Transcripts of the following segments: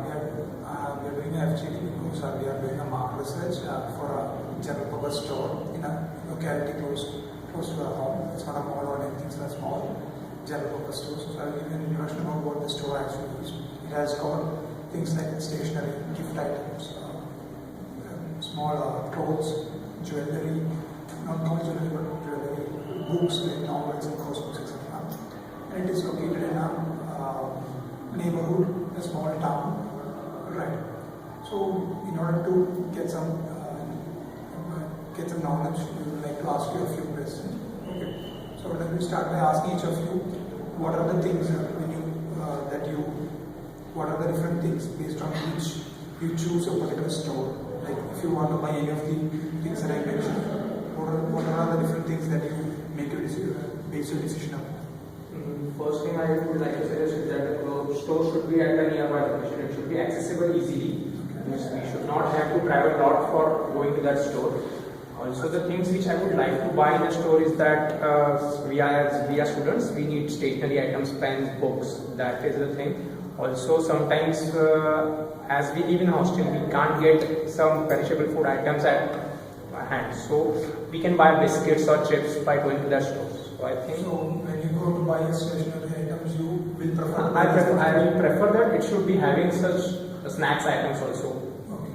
we are doing a FGD because we are doing a market research for a general purpose store in a locality close to our home. It's not a mall or anything, it's a small general purpose store. So I will give you an introduction about what the store actually is. It has got things like stationery, gift items, small clothes, jewelry, not jewelry but jewelry, books like novels and course books, etc. And it is located in a neighborhood, a small town, right? So in order to get some knowledge, we would like to ask you a few questions. Okay. So let me start by asking each of you, what are the things what are the different things based on which you choose a particular store? Like if you want to buy any of the things that I mentioned, what are the different things that you make your base your decision on? First thing I would like to suggest is that the store should be at a nearby location. It should be accessible easily. We should not have to travel a lot for going to that store. Also, the things which I would like to buy in the store is that we are students, we need stationery items, pens, books. That is the thing. Also, sometimes as we live in a hostel, we can't get some perishable food items at hand. So we can buy biscuits or chips by going to that store. So I think. So when you go to buy stationery items, you will prefer. I will prefer that it should be having such snacks items also. Okay.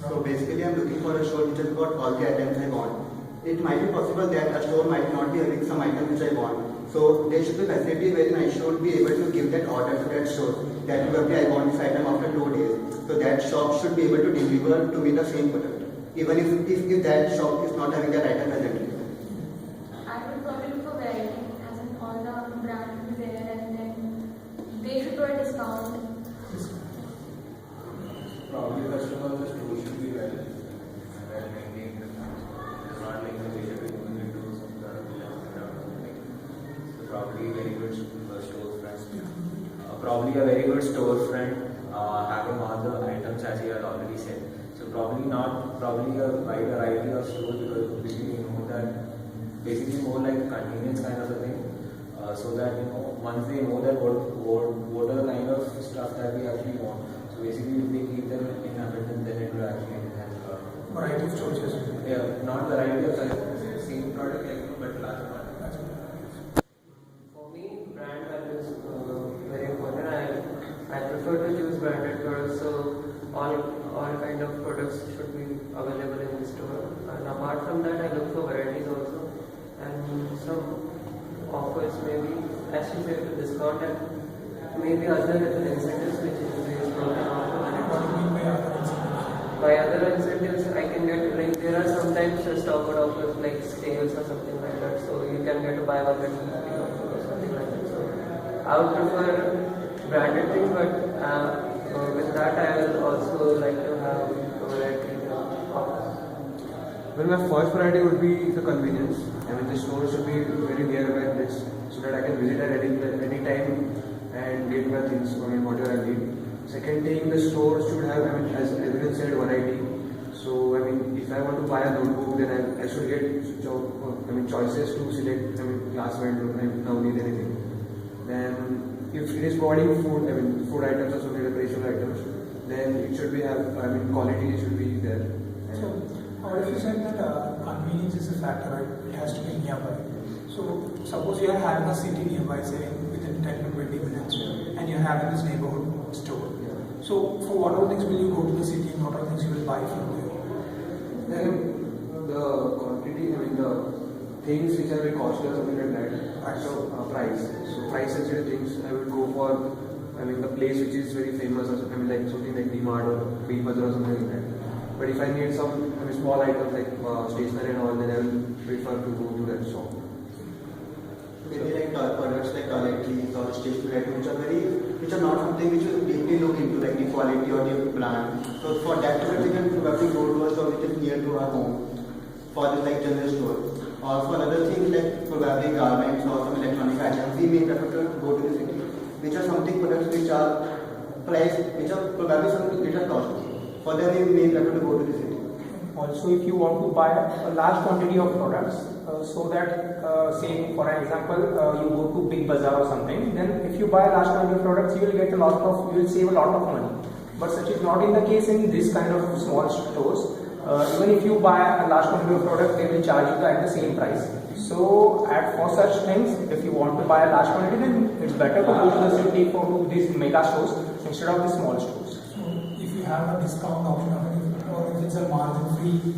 So basically, I'm looking for a store which has got all the items I want. It might be possible that a store might not be having some items which I want. So there should be facility wherein I should be able to give that order to that store. That probably I want this item after 2 days. So that shop should be able to deliver to me the same product, even if that shop is not having that item presently. I would probably look for variety, as in all the brands will be there, and then they should provide discount. Probably customer of the store should be well maintained. It's not like the way that we do some sort of so probably very good store front. Probably a very good store front, having all the items as you had already said. So probably a wide variety of stores, because basically you know that basically more like a convenience kind of a thing. So that once they know that what are the kind of stuff that we actually want. So basically if they keep them in abundance, then it will actually enhance a lot. Variety of choices. Yeah, not variety of same product but larger product. For me, brand value is very important. I prefer to choose branded products, so all kind of products should be available in the store. And apart from that, I look for varieties also, and some offers maybe, as you said, to discount, and maybe other incentives which is based on. What do you mean by other incentives? By other incentives, I can get, like, there are sometimes stock offers like sales or something like that, so you can get a buy one get one free offer or something like that. So I would prefer branded things, but with that I will also like to have a variety of offers. Well, my first priority would be the convenience. I mean, the store should be very nearby this, so that I can visit at any time and get my things, whatever I need. Second thing, the store should have, as everyone said, variety. So, if I want to buy a notebook, then I should get choices to select, classified, now need anything. Then, if it is providing food, food items or something like perishable items, then it should be quality should be there. So, what if you said that convenience is a factor, right? It has to be nearby. So, suppose you are having a city nearby, say within 10 to 20 minutes, and you are having this neighborhood store. So, for what all things will you go to the city and what all things you will buy from there? Then the quantity, the things which are very costly or something like that, so price. So price sensitive things, I would go for, the place which is very famous or something like DMart or Big Bazaar or something like that. But if I need some small items like stationery and all, then I will prefer to go to that shop. Maybe like products like toiletries or stationery items which are not something which you deeply look into, like the quality or the brand. So for that we can probably go to a store which is near to our home for this like general store. Or for other things like probably garments or some electronic items, we may prefer to go to the city, which are something products which are priced, which are probably some little costly. For them we may prefer to go to the city. Also, if you want to buy a large quantity of products, so that say for example you go to Big Bazaar or something, then if you buy a large quantity of products, you will save a lot of money. But such is not in the case in this kind of small stores. Even if you buy a large quantity of product, they will charge you at the same price. So for such things, if you want to buy a large quantity, then it's better to go to the city for these mega stores instead of the small stores. So if you have a discount option or if it's a margin-free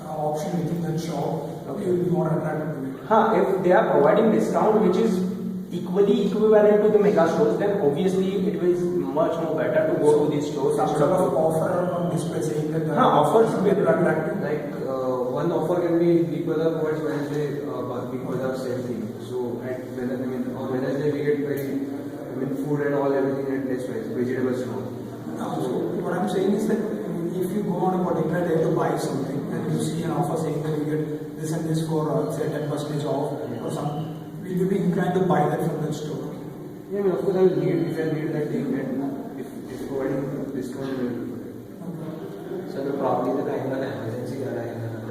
option within that shop, you will be more attracted to it. If they are providing discount which is equally equivalent to the mega stores, then obviously it will be much more better to go to these stores. Some sort of offer on display saying that offers will be attractive. Like one offer can be Big Bazaar provides Wednesday, Big Bazaar sale thing. So at on Wednesday we get very food and all everything at less price, vegetables and all. So what I'm saying is that if you go on a particular day to buy something and you see an offer saying that you get this and this for say 10% off or something, will you be inclined to buy that from that store? Yeah, of course I will need if I need that thing and if providing discount will be good. So probably the kind of emergency that I have,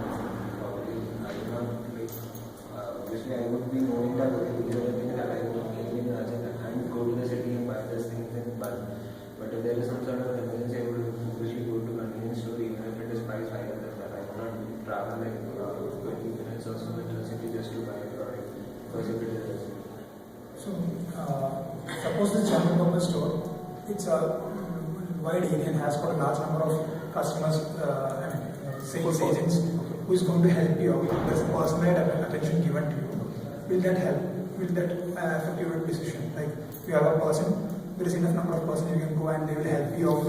probably I will not wait. Obviously I would be knowing that these are the things that I would need in urgent and go to the city and buy these things in bulk. But if there is some sort of emergency, I would obviously go to convenience store even if it is priced higher than that. I would not travel like 20 minutes or so into the city just to buy a product because if it is. So suppose this general purpose store, it's a wide area and has got a large number of customers, sales agents who is going to help you out. There's personal attention given to you. Will that help? Will that affect your decision? Like you have a person, there is enough number of persons you can go and they will help you out.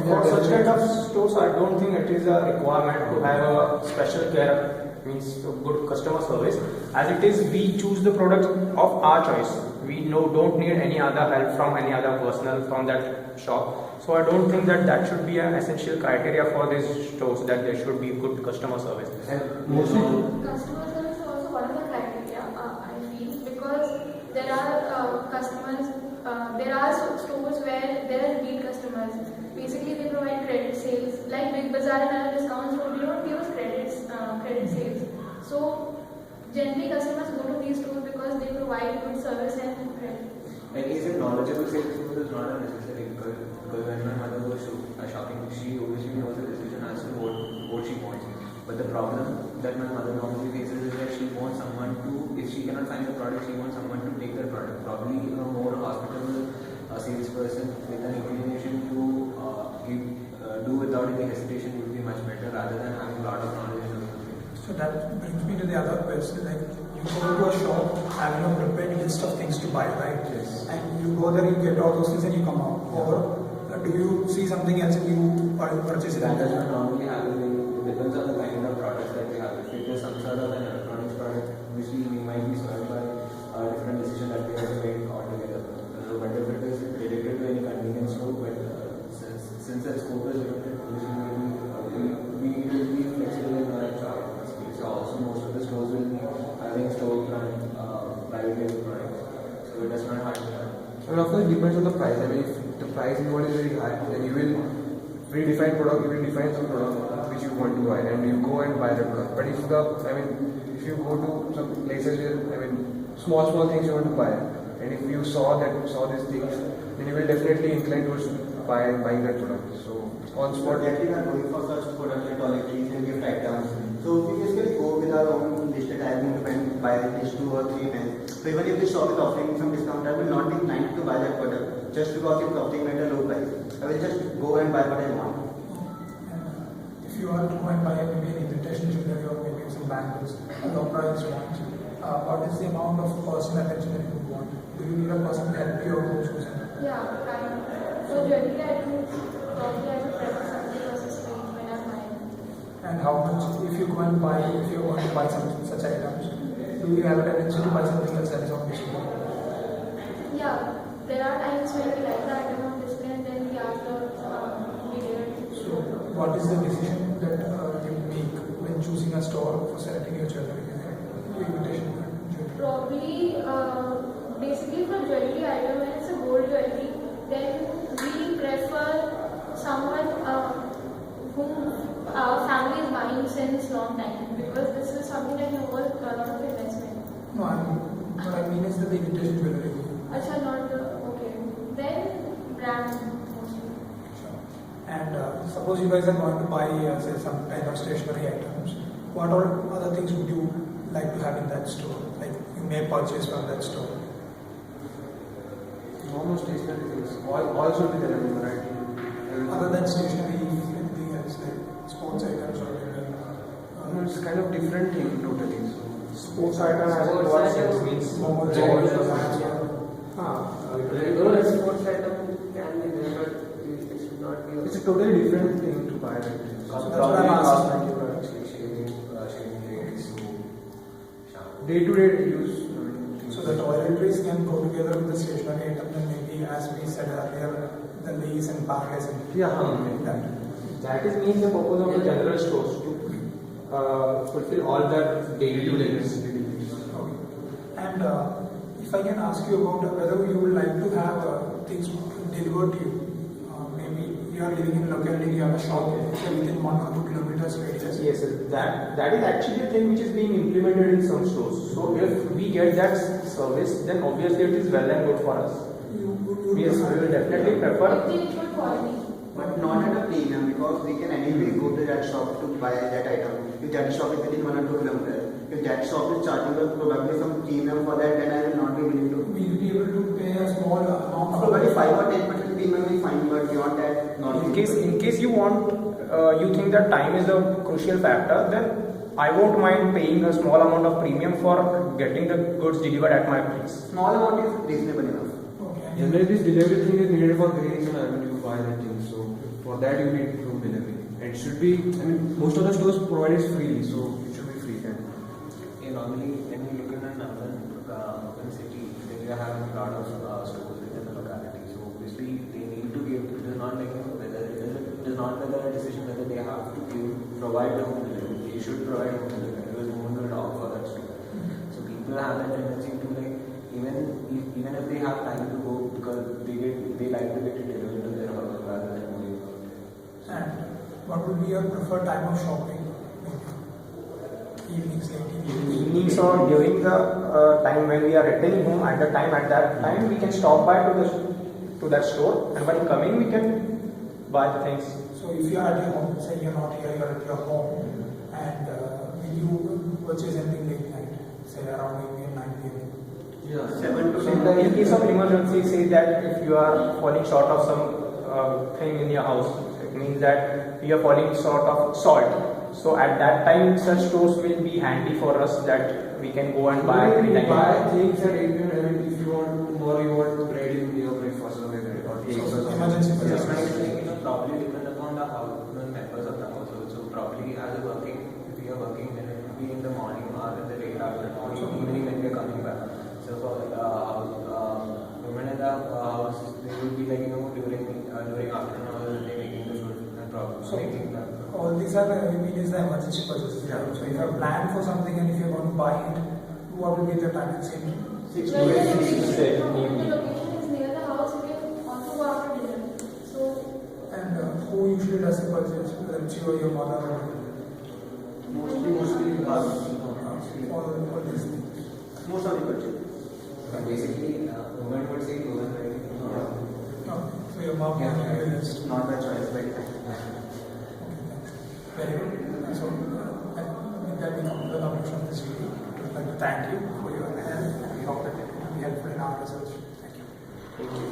For such kind of stores, I don't think it is a requirement to have a special care, means good customer service. As it is, we choose the product of our choice. We don't need any other help from any other personnel from that shop. So I don't think that should be an essential criteria for these stores, that there should be good customer service. Customer service is also one of the criteria, I feel, because there are there are stores where there are repeat customers. Basically, they provide credit sales. Like Big Bazaar and other discount stores, they don't give us credit sales. So generally, customers go to these stores because they provide good service and credit. And is it knowledgeable salesman is not a necessary because when my mother goes to shopping, she obviously knows the decision as to what she wants. But the problem that my mother normally faces is that she wants someone to, if she cannot find the product, she wants someone to take the product. Probably a more hospitable salesperson with an inclination to do without any hesitation would be much better rather than having a lot of knowledge. So that brings me to the other question. Like you go to a shop having a prepared list of things to buy, right? Yes. And you go there, you get all those things, and you come out. Or do you see something else and you purchase it? That does not normally happen. It depends on the kind of products that we have. If it is some sort of an electronics product, obviously we might be served by a different decision that we have to make altogether. But if it is related to any convenience store, but since that scope is limited, we will be flexible in our choice. So also most of the stores will be having stores from private label products. So it does not have to. And of course it depends on the price. I mean, if the price involved is very high, then you will redefine product, you will define some product which you want to buy and you go and buy the product. But if you go to some places where, small things you want to buy, and if you saw these things, then you will definitely incline towards buying that product. So on spot. Definitely we are going for such products like toiletries and gift items. So we basically go with our own listed item and buy at least 2 or 3 pens. So even if the shop is offering some discount, I will not be inclined to buy that product just because it's offering at a low price. I will just go and buy what I want. If you are to go and buy maybe an invitation jewelry or maybe some bangles, a low price one, what is the amount of personal attention that you would want? Do you need a person to help you or choosing? Yeah, kind of. So generally, I would prefer something versus street when I'm buying. And how much, if you want to buy some such items, do you have a tendency to buy something else that is on display? Yeah, there are times when we like the item on display and then we ask the retailer. So, what is the decision that you make when choosing a store for selecting your jewelry? Invitation jewelry? Probably, basically for jewelry item, when it's a gold jewelry, then we prefer someone whom our family is buying since long time, because this is something that involves a lot of investment. No, what I mean is the invitation jewelry. Acha, not the, okay. Then brand mostly. Sure. And suppose you guys are going to buy, say, some kind of stationery items. What all other things would you like to have in that store? Like you may purchase from that store. Almost stationary things. All should be there, right? Other than stationery, anything else like sports items or anything? It's kind of different thing totally. Sports item as in what sense means? Mobiles, Regular sports item can be there, but it should not be. It's a totally different thing to buy, right? So that's what I'm asking. Day-to-day use. So the toiletries can go together with the stationery item, and maybe as we said earlier, the lace and parkas and That is means the purpose of the general stores to fulfill all the daily needs. Okay. And if I can ask you about whether you would like to have things delivered to you, maybe you are living in a locality, you have a shop within 1 or 2 kilometers radius. Yes, sir. That is actually a thing which is being implemented in some stores. So if we get that service, then obviously it is well and good for us. Yes, we will definitely prefer. Good quality. But not at a premium, because we can anyway go to that shop to buy that item. If that shop is within 1 or 2 kilometers, if that shop is charging us probably some premium for that, then I will not be willing to. Will you be able to pay a small amount? Probably 5 or 10% premium is fine, but beyond that, not. In case you want, you think that time is a crucial factor, then I won't mind paying a small amount of premium for getting the goods delivered at my place. Small amount is reasonable enough. Okay. Generally, this delivery thing is needed for creating some avenue to buy that thing. So for that, you need home delivery. And it should be. I mean, most of the stores provide it freely, so it should be free. Yeah, normally when you look at an urban city, then you have a lot of stores within the locality. So obviously they need to give. It is not like whether it is not whether a decision whether they have to provide the home delivery. They should provide home delivery because no one will opt for that store. So people have that tendency to like even if they have time to go, because they like to get it delivered to their house rather than going out. And what would be your preferred time of shopping? Evenings, late evenings. Evenings or during the time when we are returning home, at that time we can stop by to that store, and when coming we can buy the things. So if you are at your home, say you're not here, you're at your home, and will you purchase anything late night, say around 8 p.m., 9 p.m.? Yeah. 7 to 10. In case of emergency, say that if you are falling short of some thing in your house, it means that you are falling short of salt. So at that time, such stores will be handy for us that we can go and buy anytime. Buy things at 8 p.m. I mean, if you want tomorrow, you want bread in your breakfast or something, or eggs or something. Emergency Yes, purchase. probably depend upon the members of the household. So probably if we are working, then it will be in the morning or in the late afternoon or evening when we are coming back. So for women in the house, they will be like during afternoon hours they making the food and probably So, making the. all these are the emergency purchases. Yeah. So if you have planned for something and if you're going to buy it, what will be the time frame? 6 to When 8 the weeks. location is near the house, you can also go after dinner. So, And who usually does the purchase? Whether it's you or your mother or Mostly all these things. most of the purchase. Basically, women would say women, right? Okay. So your mom can do this. Not by choice, by design. Very good. So, with that, we come to the conclusion of this video. I would like to thank you for your help, and we hope that it will be helpful in our research. Thank you. Thank you.